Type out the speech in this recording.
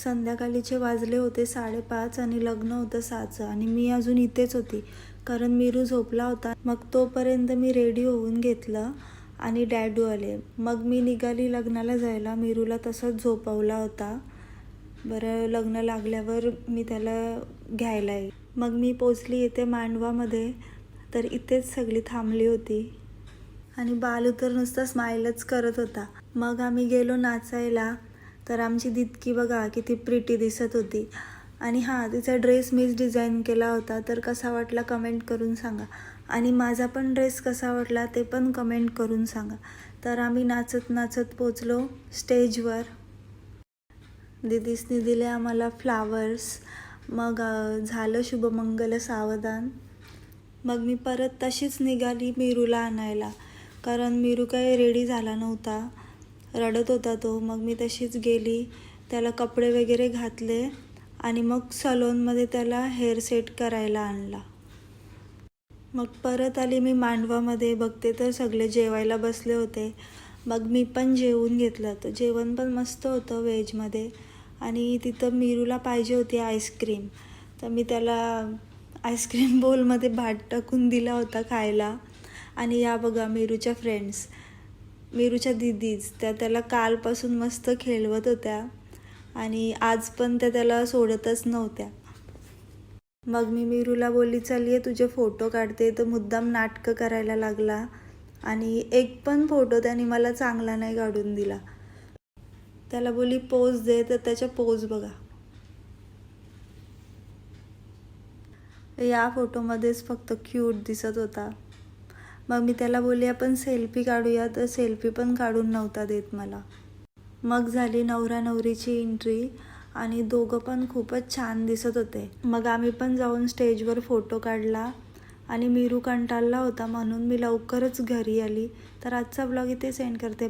संध्याकाळीचे वाजले होते 5:30 आणि लग्न होतं 6चं आणि मी अजून इथेच होती कारण मीरू झोपला होता. मग तोपर्यंत मी रेडी होऊन घेतलं आणि डॅडू आले. मग मी निघाली लग्नाला जायला. मीरूला तसंच झोपवला होता. बरं, लग्न लागल्यावर मी त्याला घ्यायला येईल. मग मी पोचली इथे मांडवामध्ये. तर इथेच सगळी थांबली होती आणि बालू तर नुसता स्माईलच करत होता. मग आम्ही गेलो नाचायला. तर आमची दिदकी बघा किती प्रिटी दिसत होती. आणि हां, तिचा ड्रेस मीच डिझाईन केला होता. तर कसा वाटला कमेंट करून सांगा. आणि माझा पण ड्रेस कसा वाटला ते पण कमेंट करून सांगा. तर आम्ही नाचत नाचत पोचलो स्टेजवर. दिदीसनी दिले आम्हाला फ्लावर्स. मग झालं शुभमंगल सावधान. मग मी परत तशीच निघाली मीरूला आणायला कारण मीरू काही रेडी झाला नव्हता, रडत होता तो. मग मी तशीच गेली, त्याला कपडे वगैरे घातले आणि मग सलूनमध्ये त्याला हेअर सेट करायला आणला. मग परत आली मी मांडवामध्ये. बघते तर सगळे जेवायला बसले होते. मग मी पण जेवून घेतलं. तर जेवण पण मस्त होतं व्हेजमध्ये. आणि तिथं मीरूला पाहिजे होती आईस्क्रीम. तर मी त्याला आईस्क्रीम बोलमध्ये भात टाकून दिला होता खायला. आणि या बघा मीरूच्या फ्रेंड्स, मीरूच्या दीदीज, त्या त्याला कालपासून मस्त खेळवत होत्या आणि आज पण त्या त्याला सोडतच नव्हत्या. मग मी मीरूला बोलली चल ये तुझे फोटो काढते. तर मुद्दाम नाटकं करायला लागला आणि एक पण फोटो त्याने मला चांगला नाही काढून दिला. त्याला बोलली पोज दे, तर त्याच्या पोज बघा. या फोटोमध्येच फक्त क्यूट दिसत होता. मग मी त्याला बोलली आपण सेल्फी काढूया, तर सेल्फी पण काढून नव्हता देत मला. मग झाली नवरा नवरीची एंट्री आणि दोघं पण खूपच छान दिसत होते. मग आम्ही पण जाऊन स्टेजवर फोटो काढला आणि मीरू कंटाळला होता म्हणून मी लवकरच घरी आली. तर आजचा ब्लॉग इथे सेंड करते.